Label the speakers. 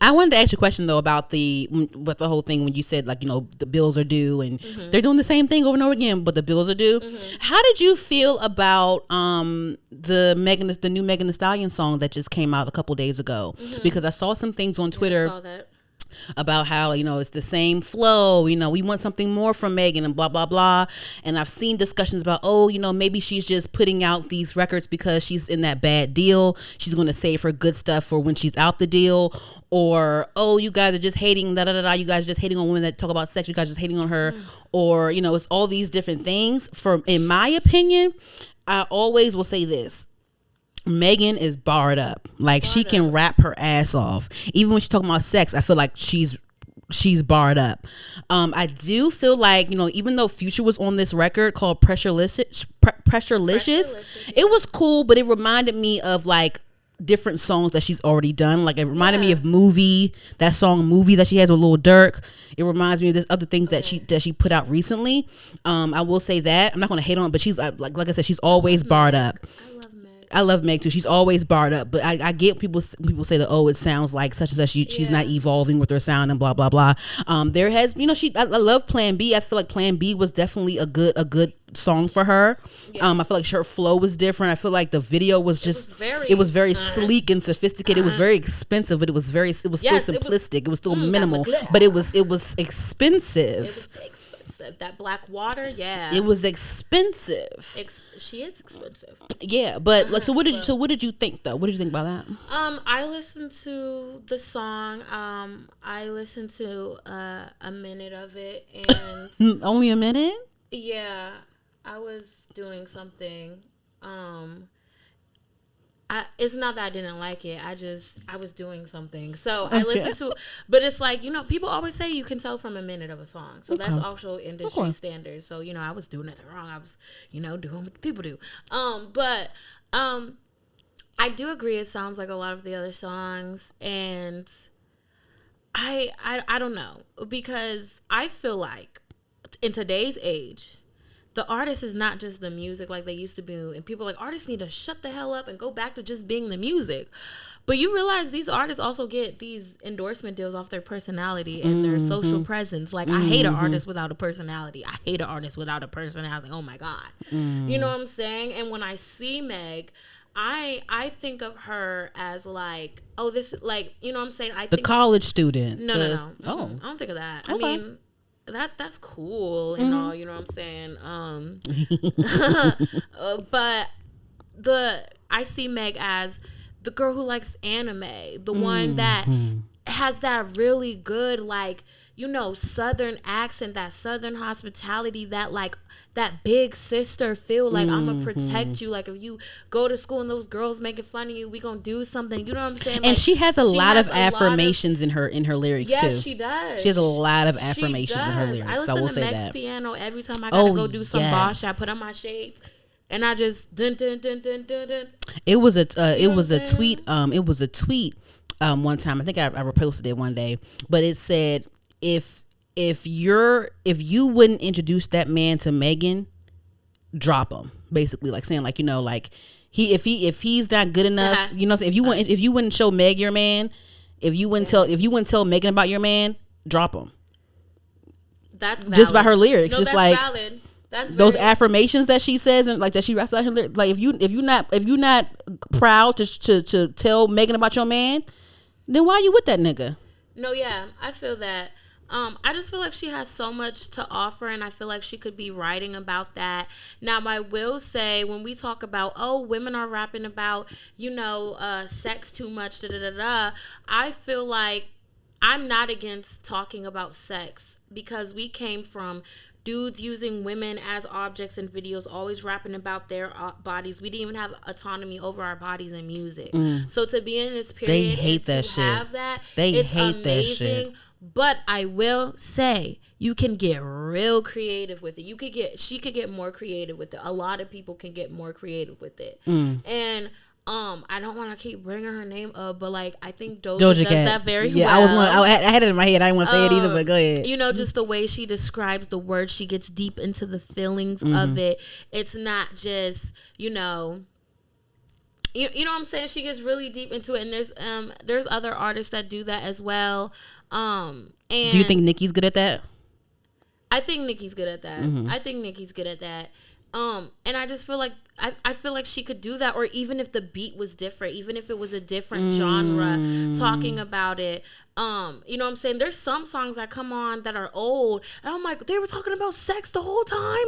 Speaker 1: I wanted to ask you a question though about the whole thing when you said like, you know, the bills are due and they're doing the same thing over and over again, but the bills are due. How did you feel about the new Megan Thee Stallion song that just came out a couple days ago? Because I saw some things on Twitter.
Speaker 2: I saw that.
Speaker 1: About how, you know, it's the same flow, you know, we want something more from Megan and blah blah blah. And I've seen discussions about, oh, you know, maybe she's just putting out these records because she's in that bad deal, she's going to save her good stuff for when she's out the deal. Or, oh, you guys are just hating you guys are just hating on women that talk about sex, you guys are just hating on her. Or, you know, it's all these different things. In my opinion, I always will say this: Megan is barred up. Like, she can rap her ass off. Even when she's talking about sex, I feel like she's barred up. I do feel like, you know, even though Future was on this record called Pressurelicious, it was cool, but it reminded me of like different songs that she's already done. Like, it reminded me of Movie, that song Movie that she has with Lil Durk. It reminds me of this other things that she put out recently. I will say that I'm not going to hate on it, but she's like I said, she's always barred up. I love Meg too. She's always barred up, but I get people say that, oh, it sounds like such and such. She's not evolving with her sound and blah blah blah. There has, you know, I love Plan B. I feel like Plan B was definitely a good song for her. I feel like her flow was different. I feel like the video was very sleek and sophisticated. It was very expensive, but it was still simplistic. It was still minimal, but it was expensive.
Speaker 2: That black water,
Speaker 1: it was expensive.
Speaker 2: She is expensive.
Speaker 1: Yeah, but like, so what did you think though? What did you think about that?
Speaker 2: I listened to the song. I listened to a minute of it, and
Speaker 1: only a minute.
Speaker 2: Yeah, I was doing something. It's not that I didn't like it. I was doing something. So I listened to it. But it's like, you know, people always say you can tell from a minute of a song. So that's also industry standard. So, you know, I was doing nothing wrong. I was, you know, doing what people do. But I do agree it sounds like a lot of the other songs. And I don't know. Because I feel like in today's age, the artist is not just the music like they used to be. And people are like, artists need to shut the hell up and go back to just being the music. But you realize these artists also get these endorsement deals off their personality and their social presence. Like, I hate an artist without a personality. I hate an artist without a personality. Oh, my God. You know what I'm saying? And when I see Meg, I think of her as like, oh, this is like, you know what I'm saying? I think
Speaker 1: college student.
Speaker 2: No. Oh. I don't think of that. Okay. I mean, that's cool and all, you know what I'm saying? But I see Meg as the girl who likes anime, the one that has that really good, like, you know, Southern accent, that Southern hospitality, that like that big sister feel. Like, I'm gonna protect you. Like, if you go to school and those girls making fun of you, we gonna do something. You know what I'm saying?
Speaker 1: And like, she has a lot of affirmations in her lyrics too.
Speaker 2: Yes, she does.
Speaker 1: She has a lot of affirmations in her lyrics.
Speaker 2: I listen to Meg's piano every time I gotta go do some boss. I put on my shades. And I just dun dun dun dun dun dun.
Speaker 1: It was a tweet. It was a tweet. One time, I think I reposted it one day, but it said, if you wouldn't introduce that man to Megan, drop him. Basically, like saying, like, you know, like if he's not good enough, you know, if you wouldn't show Meg your man, if you wouldn't tell Megan about your man, drop him.
Speaker 2: That's valid.
Speaker 1: Just by her lyrics,
Speaker 2: no,
Speaker 1: just
Speaker 2: that's
Speaker 1: like
Speaker 2: valid. That's
Speaker 1: those affirmations that she says and like that she raps about her. Like, if you're not proud to tell Megan about your man, then why are you with that nigga?
Speaker 2: No, yeah, I feel that. I just feel like she has so much to offer, and I feel like she could be writing about that. Now, I will say, when we talk about, oh, women are rapping about, you know, sex too much, I feel like I'm not against talking about sex, because we came from dudes using women as objects in videos, always rapping about their bodies. We didn't even have autonomy over our bodies in music. So to be in this period,
Speaker 1: they hate that shit.
Speaker 2: Have that,
Speaker 1: it's hate
Speaker 2: amazing.
Speaker 1: That shit.
Speaker 2: But I will say, you can get real creative with it. She could get more creative with it. A lot of people can get more creative with it. And I don't want to keep bringing her name up, but like, I think Doja does
Speaker 1: Cat.
Speaker 2: that very well.
Speaker 1: Yeah, I had it in my head. I didn't want to say it either, but go ahead.
Speaker 2: You know, just the way she describes the words, she gets deep into the feelings of it. It's not just, you know, you know what I'm saying? She gets really deep into it, and there's other artists that do that as well. And
Speaker 1: do you think Nicki's good at that?
Speaker 2: I think Nicki's good at that.
Speaker 1: Mm-hmm.
Speaker 2: I think Nicki's good at that. And I just feel like I feel like she could do that, or even if the beat was different, even if it was a different genre talking about it. You know what I'm saying? There's some songs that come on that are old, and I'm like, they were talking about sex the whole time.